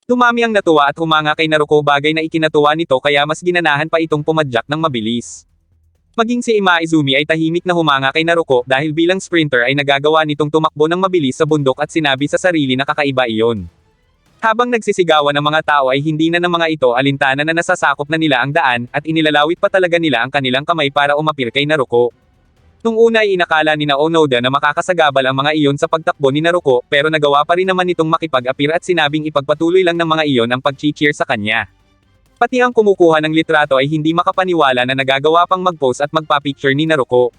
Dumami ang natuwa at humanga kay Naruko, bagay na ikinatuwa nito kaya mas ginanahan pa itong pumadyak ng mabilis. Maging si Imaizumi ay tahimik na humanga kay Naruko dahil bilang sprinter ay nagagawa nitong tumakbo ng mabilis sa bundok at sinabi sa sarili na kakaiba iyon. Habang nagsisigawan ng mga tao ay hindi na ng mga ito alintana na nasasakop na nila ang daan at inilalawit pa talaga nila ang kanilang kamay para umapir kay Naruko. Nung una ay inakala ni Onoda na makakasagabal ang mga iyon sa pagtakbo ni Naruko pero nagawa pa rin naman nitong makipag-apir at sinabing ipagpatuloy lang ng mga iyon ang pag-cheer sa kanya. Pati ang kumukuha ng litrato ay hindi makapaniwala na nagagawa pang mag-pose at magpa-picture ni Naruko.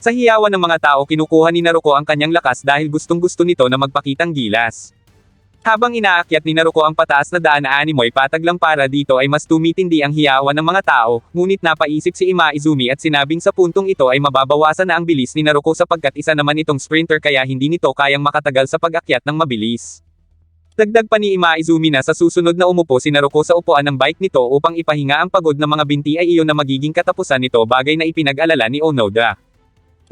Sa hiyawan ng mga tao kinukuha ni Naruko ang kanyang lakas dahil gustong-gusto nito na magpakitang gilas. Habang inaakyat ni Naruko ang pataas na daan na animoy patag lang para dito ay mas tumitindi ang hiyawan ng mga tao, ngunit napaisip si Imaizumi at sinabing sa puntong ito ay mababawasan na ang bilis ni Naruko sapagkat isa naman itong sprinter kaya hindi nito kayang makatagal sa pag-akyat ng mabilis. Dagdag pa ni Imaizumi na sa susunod na umupo si Naruko sa upuan ng bike nito upang ipahinga ang pagod ng mga binti ay iyon na magiging katapusan nito, bagay na ipinag-alala ni Onoda.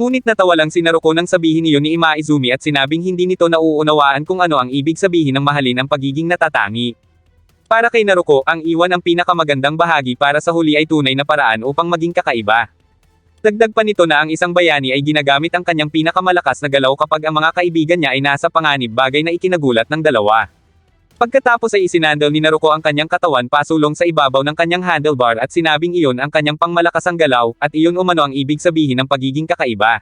Ngunit natawa lang si Naruko nang sabihin iyon ni Imaizumi at sinabing hindi nito nauunawaan kung ano ang ibig sabihin ng mahalin ang pagiging natatangi. Para kay Naruko, ang iwan ang pinakamagandang bahagi para sa huli ay tunay na paraan upang maging kakaiba. Dagdag pa nito na ang isang bayani ay ginagamit ang kanyang pinakamalakas na galaw kapag ang mga kaibigan niya ay nasa panganib, bagay na ikinagulat ng dalawa. Pagkatapos ay isinandal ni Naruko ang kanyang katawan pasulong sa ibabaw ng kanyang handlebar at sinabing iyon ang kanyang pangmalakasang galaw, at iyon umano ang ibig sabihin ng pagiging kakaiba.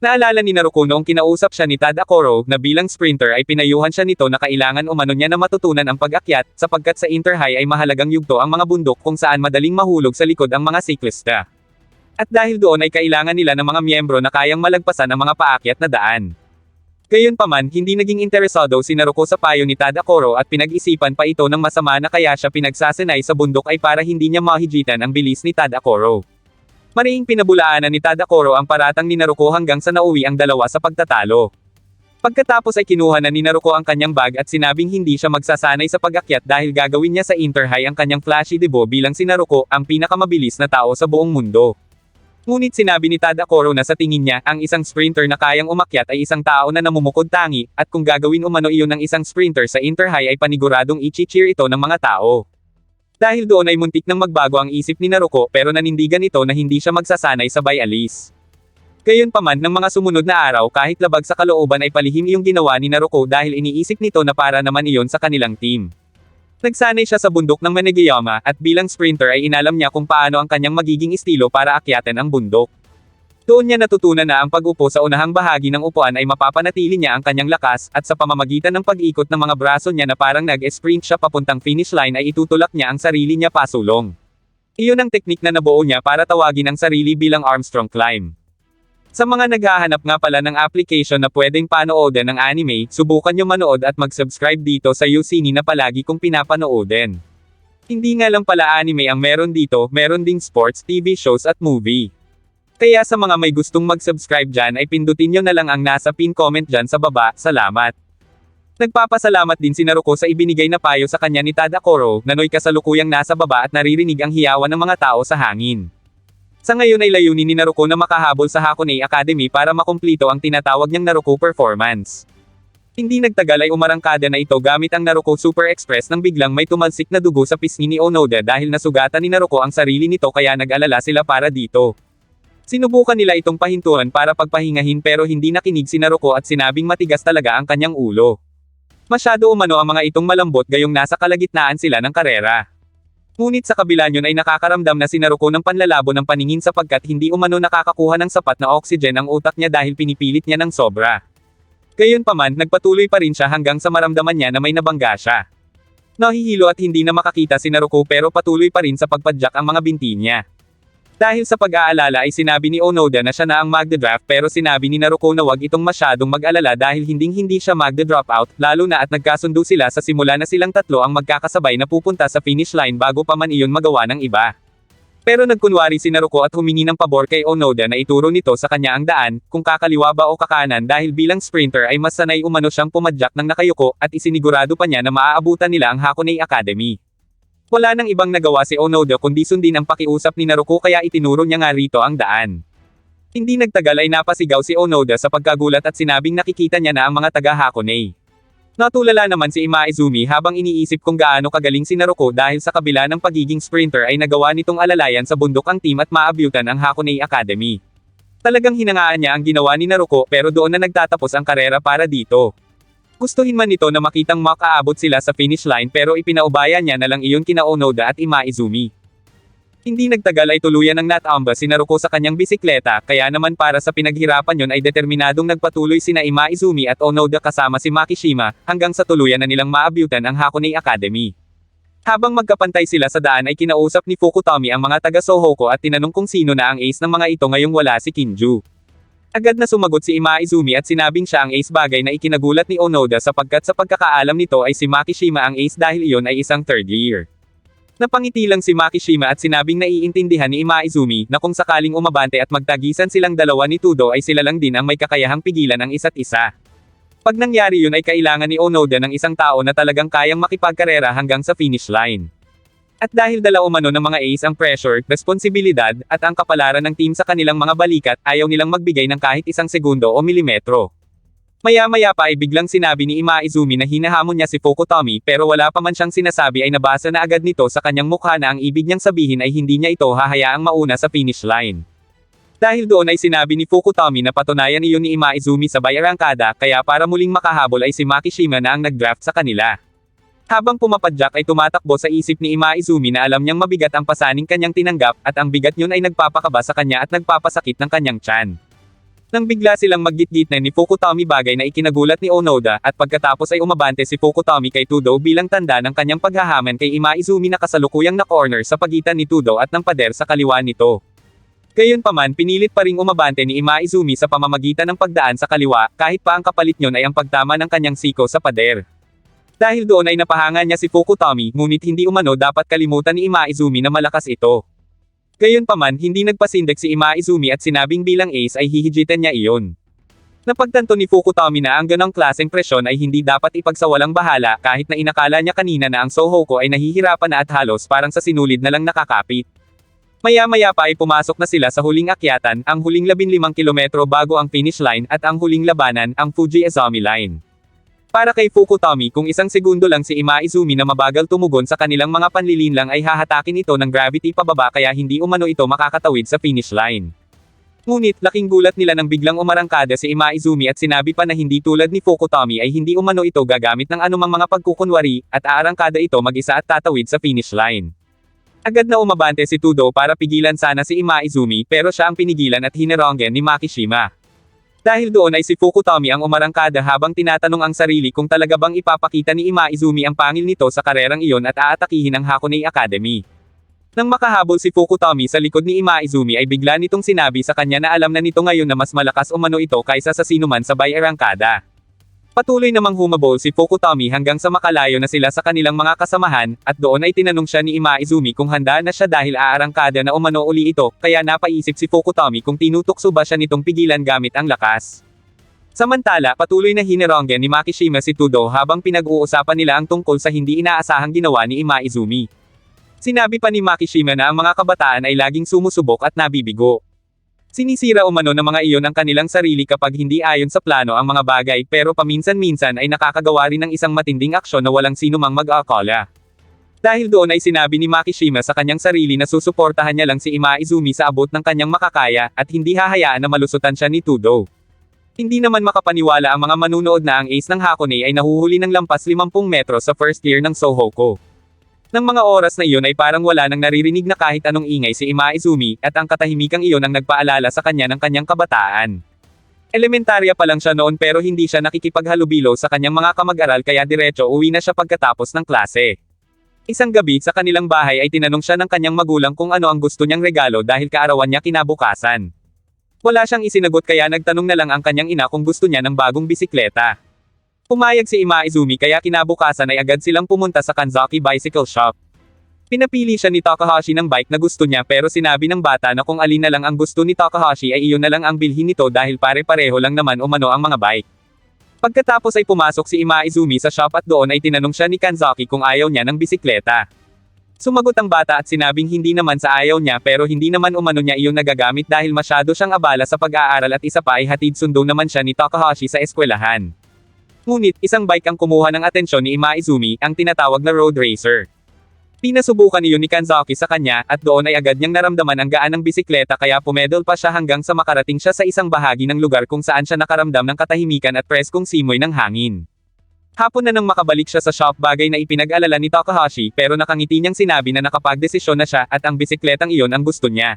Naalala ni Naruko noong kinausap siya ni Tadakoro, na bilang sprinter ay pinayuhan siya nito na kailangan umano niya na matutunan ang pag-akyat, sapagkat sa Interhigh ay mahalagang yugto ang mga bundok kung saan madaling mahulog sa likod ang mga siklista. At dahil doon ay kailangan nila ng mga miyembro na kayang malagpasan ang mga paakyat na daan. Gayunpaman, hindi naging interesado si Naruko sa payo ni Tadakoro at pinag-isipan pa ito ng masama na kaya siya pinagsasanay sa bundok ay para hindi niya mahigitan ang bilis ni Tadakoro. Mariing pinabulaanan ni Tadakoro ang paratang ni Naruko hanggang sa nauwi ang dalawa sa pagtatalo. Pagkatapos ay kinuha na ni Naruko ang kanyang bag at sinabing hindi siya magsasanay sa pag-akyat dahil gagawin niya sa Interhigh ang kanyang flashy debut bilang si Naruko, ang pinakamabilis na tao sa buong mundo. Ngunit sinabi ni Tadakoro na sa tingin niya, ang isang sprinter na kayang umakyat ay isang tao na namumukod tangi, at kung gagawin umano iyon ng isang sprinter sa Interhigh ay paniguradong i-cheer ito ng mga tao. Dahil doon ay muntik nang magbago ang isip ni Naruko pero nanindigan ito na hindi siya magsasanay sabay alis. Gayunpaman ng mga sumunod na araw kahit labag sa kalooban ay palihim iyong ginawa ni Naruko dahil iniisip nito na para naman iyon sa kanilang team. Nagsanay siya sa bundok ng Manegayama, at bilang sprinter ay inalam niya kung paano ang kanyang magiging estilo para akyatin ang bundok. Doon niya natutunan na ang pag-upo sa unahang bahagi ng upuan ay mapapanatili niya ang kanyang lakas, at sa pamamagitan ng pag-ikot ng mga braso niya na parang nag-sprint siya papuntang finish line ay itutulak niya ang sarili niya pasulong. Iyon ang teknik na nabuo niya para tawagin ang sarili bilang Armstrong Climb. Sa mga naghahanap nga pala ng application na pwedeng panoodan ng anime, subukan nyo manood at mag-subscribe dito sa Usini na palagi kong pinapanoodan. Hindi nga lang pala anime ang meron dito, meron ding sports, TV shows at movie. Kaya sa mga may gustong mag-subscribe dyan ay pindutin nyo na lang ang nasa pin comment dyan sa baba, salamat. Nagpapasalamat din si Naruko sa ibinigay na payo sa kanya ni Tadakoro, na no'y kasalukuyang nasa baba at naririnig ang hiyawan ng mga tao sa hangin. Sa ngayon ay layunin ni Naruko na makahabol sa Hakone Academy para makumplito ang tinatawag niyang Naruko Performance. Hindi nagtagal ay umarangkada na ito gamit ang Naruko Super Express nang biglang may tumalsik na dugo sa pisngi ni Onoda dahil nasugatan ni Naruko ang sarili nito kaya nag-alala sila para dito. Sinubukan nila itong pahintuan para pagpahingahin pero hindi nakinig si Naruko at sinabing matigas talaga ang kanyang ulo. Masyado umano ang mga itong malambot gayong nasa kalagitnaan sila ng karera. Ngunit sa kabila niyon ay nakakaramdam na si Naruko ng panlalabo ng paningin sapagkat hindi umano nakakakuha ng sapat na oxygen ang utak niya dahil pinipilit niya ng sobra. Gayunpaman, nagpatuloy pa rin siya hanggang sa maramdaman niya na may nabangga siya. Nahihilo at hindi na makakita si Naruko pero patuloy pa rin sa pagpadyak ang mga binti niya. Dahil sa pag-aalala ay sinabi ni Onoda na siya na ang magde-draft pero sinabi ni Naruko na wag itong masyadong mag-alala dahil hindi siya magde-drop out, lalo na at nagkasundo sila sa simula na silang tatlo ang magkakasabay na pupunta sa finish line bago pa man iyon magawa ng iba. Pero nagkunwari si Naruko at humingi ng pabor kay Onoda na ituro nito sa kanya ang daan, kung kakaliwa ba o kakanan dahil bilang sprinter ay mas sanay umano siyang pumadyak ng nakayuko at isinigurado pa niya na maaabutan nila ang Hakone Academy. Wala nang ibang nagawa si Onoda kundi sundin ang pakiusap ni Naruko kaya itinuro niya nga rito ang daan. Hindi nagtagal ay napasigaw si Onoda sa pagkagulat at sinabing nakikita niya na ang mga taga Hakone. Natulala naman si Imaizumi habang iniisip kung gaano kagaling si Naruko dahil sa kabila ng pagiging sprinter ay nagawa nitong alalayan sa bundok ang team at maabyutan ang Hakone Academy. Talagang hinangaan niya ang ginawa ni Naruko pero doon na nagtatapos ang karera para dito. Gustuhin man nito na makitang makaabot sila sa finish line pero ipinaubaya niya na lang iyon kina Onoda at Imaizumi. Hindi nagtagal ay tuluyan ng natamba si Naruko sa kanyang bisikleta, kaya naman para sa pinaghirapan yon ay determinadong nagpatuloy sina Imaizumi at Onoda kasama si Makishima, hanggang sa tuluyan na nilang maabyutan ang Hakone Academy. Habang magkapantay sila sa daan ay kinausap ni Fukutomi ang mga taga Sohoko at tinanong kung sino na ang ace ng mga ito ngayong wala si Kinju. Agad na sumagot si Imaizumi at sinabing siya ang ace, bagay na ikinagulat ni Onoda sapagkat sa pagkakaalam nito ay si Makishima ang ace dahil iyon ay isang third year. Napangiti lang si Makishima at sinabing naiintindihan ni Imaizumi na kung sakaling umabante at magtagisan silang dalawa ni Tudo ay sila lang din ang may kakayahang pigilan ang isa't isa. Pag nangyari yun ay kailangan ni Onoda ng isang tao na talagang kayang makipagkarera hanggang sa finish line. At dahil dala umano ng mga ace ang pressure, responsibilidad, at ang kapalaran ng team sa kanilang mga balikat, ayaw nilang magbigay ng kahit isang segundo o milimetro. Maya-maya pa ay biglang sinabi ni Imaizumi na hinahamon niya si Fukutomi pero wala pa man siyang sinasabi ay nabasa na agad nito sa kanyang mukha na ang ibig niyang sabihin ay hindi niya ito hahayaang mauna sa finish line. Dahil doon ay sinabi ni Fukutomi na patunayan iyon ni Imaizumi sa arangkada kaya para muling makahabol ay si Makishima na ang nag-draft sa kanila. Habang pumapadyak ay tumatakbo sa isip ni Imaizumi na alam niyang mabigat ang pasaning kanyang tinanggap at ang bigat niyon ay nagpapakaba sa kanya at nagpapasakit ng kanyang tiyan. Nang bigla silang maggitgit na ni Fukutomi, bagay na ikinagulat ni Onoda, at pagkatapos ay umabante si Fukutomi kay Tudo bilang tanda ng kanyang paghahaman kay Imaizumi na kasalukuyang na-corner sa pagitan ni Tudo at ng pader sa kaliwa nito. Gayunpaman pinilit pa ring umabante ni Imaizumi sa pamamagitan ng pagdaan sa kaliwa, kahit pa ang kapalit nyon ay ang pagtama ng kanyang siko sa pader. Dahil doon ay napahanga niya si Fukutomi, ngunit hindi umano dapat kalimutan ni Imaizumi na malakas ito. Gayunpaman hindi nagpasindak si Imaizumi at sinabing bilang ace ay hihigitan niya iyon. Napagtanto ni Fukutomi na ang ganong klaseng presyon ay hindi dapat ipagsawalang bahala kahit na inakala niya kanina na ang Sohoko ay nahihirapan na at halos parang sa sinulid na lang nakakapit. Maya-maya pa ay pumasok na sila sa huling akyatan, ang huling 15 kilometro bago ang finish line at ang huling labanan, ang Fuji Izumi Line. Para kay Fukutomi, kung isang segundo lang si Imaizumi na mabagal tumugon sa kanilang mga panlilinlang ay hahatakin ito ng gravity pababa kaya hindi umano ito makakatawid sa finish line. Ngunit, laking gulat nila nang biglang umarangkada si Imaizumi at sinabi pa na hindi tulad ni Fukutomi ay hindi umano ito gagamit ng anumang mga pagkukunwari, at aarangkada ito mag-isa at tatawid sa finish line. Agad na umabante si Tudo para pigilan sana si Imaizumi pero siya ang pinigilan at hinaronggen ni Makishima. Dahil doon ay si Fukutomi ang umarangkada habang tinatanong ang sarili kung talaga bang ipapakita ni Imaizumi ang pangil nito sa karerang iyon at aatakihin ang Hakone Academy. Nang makahabol si Fukutomi sa likod ni Imaizumi ay bigla nitong sinabi sa kanya na alam na nito ngayon na mas malakas umano ito kaysa sa sinuman sa arangkada. Patuloy namang humabol si Fukutomi hanggang sa makalayo na sila sa kanilang mga kasamahan, at doon ay tinanong siya ni Imaizumi kung handa na siya dahil aarangkada na umano uli ito, kaya napaisip si Fukutomi kung tinutukso ba siya nitong pigilan gamit ang lakas. Samantala, patuloy na hinaronggen ni Makishima si Tudo habang pinag-uusapan nila ang tungkol sa hindi inaasahang ginawa ni Imaizumi. Sinabi pa ni Makishima na ang mga kabataan ay laging sumusubok at nabibigo. Sinisira umano ng mga iyon ang kanilang sarili kapag hindi ayon sa plano ang mga bagay pero paminsan-minsan ay nakakagawa rin ng isang matinding aksyon na walang sinumang mag-aakala. Dahil doon ay sinabi ni Makishima sa kanyang sarili na susuportahan niya lang si Imaizumi sa abot ng kanyang makakaya at hindi hahayaan na malusutan siya ni Tudo. Hindi naman makapaniwala ang mga manunood na ang ace ng Hakone ay nahuhuli ng lampas 50 metro sa first year ng Sohoko. Nang mga oras na iyon ay parang wala nang naririnig na kahit anong ingay si Imaizumi, at ang katahimikang iyon ang nagpaalala sa kanya ng kanyang kabataan. Elementarya pa lang siya noon pero hindi siya nakikipaghalubilo sa kanyang mga kamag-aral kaya diretso uwi na siya pagkatapos ng klase. Isang gabi sa kanilang bahay ay tinanong siya ng kanyang magulang kung ano ang gusto niyang regalo dahil kaarawan niya kinabukasan. Wala siyang isinagot kaya nagtanong na lang ang kanyang ina kung gusto niya ng bagong bisikleta. Pumayag si Imaizumi kaya kinabukasan ay agad silang pumunta sa Kanzaki Bicycle Shop. Pinapili siya ni Takahashi ng bike na gusto niya pero sinabi ng bata na kung alin na lang ang gusto ni Takahashi ay iyon na lang ang bilhin nito dahil pare-pareho lang naman umano ang mga bike. Pagkatapos ay pumasok si Imaizumi sa shop at doon ay tinanong siya ni Kanzaki kung ayaw niya ng bisikleta. Sumagot ang bata at sinabing hindi naman sa ayaw niya pero hindi naman umano niya iyon nagagamit dahil masyado siyang abala sa pag-aaral at isa pa ay hatid sundo naman siya ni Takahashi sa eskwelahan. Ngunit, isang bike ang kumuha ng atensyon ni Imaizumi, ang tinatawag na road racer. Pinasubukan iyon ni Kanzaki sa kanya, at doon ay agad niyang naramdaman ang gaan ng bisikleta kaya pumedal pa siya hanggang sa makarating siya sa isang bahagi ng lugar kung saan siya nakaramdam ng katahimikan at preskong simoy ng hangin. Hapon na nang makabalik siya sa shop, bagay na ipinag-alala ni Takahashi, pero nakangiti niyang sinabi na nakapagdesisyon na siya at ang bisikletang iyon ang gusto niya.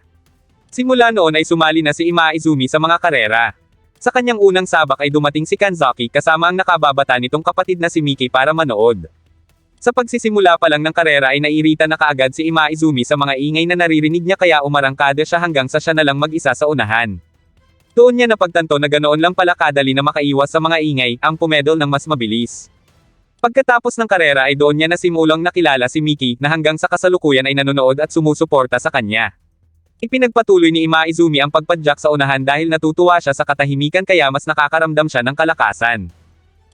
Simula noon ay sumali na si Imaizumi sa mga karera. Sa kanyang unang sabak ay dumating si Kanzaki kasama ang nakababata nitong kapatid na si Miki para manood. Sa pagsisimula pa lang ng karera ay naiirita na kaagad si Imaizumi sa mga ingay na naririnig niya kaya umarangkada siya hanggang sa siya na lang mag-isa sa unahan. Doon niya napagtanto na ganoon lang pala kadali na makaiwas sa mga ingay, ang pumedal ng mas mabilis. Pagkatapos ng karera ay doon niya nasimulang nakilala si Miki na hanggang sa kasalukuyan ay nanonood at sumusuporta sa kanya. Ipinagpatuloy ni Imaizumi ang pagpadyak sa unahan dahil natutuwa siya sa katahimikan kaya mas nakakaramdam siya ng kalakasan.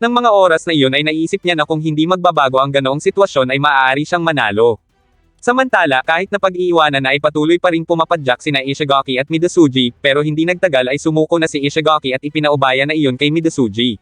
Nang mga oras na iyon ay naisip niya na kung hindi magbabago ang ganoong sitwasyon ay maaari siyang manalo. Samantala, kahit na pag-iiwanan na ay patuloy pa ring pumapadyak sina Ishigaki at Midosuji, pero hindi nagtagal ay sumuko na si Ishigaki at ipinaubaya na iyon kay Midosuji.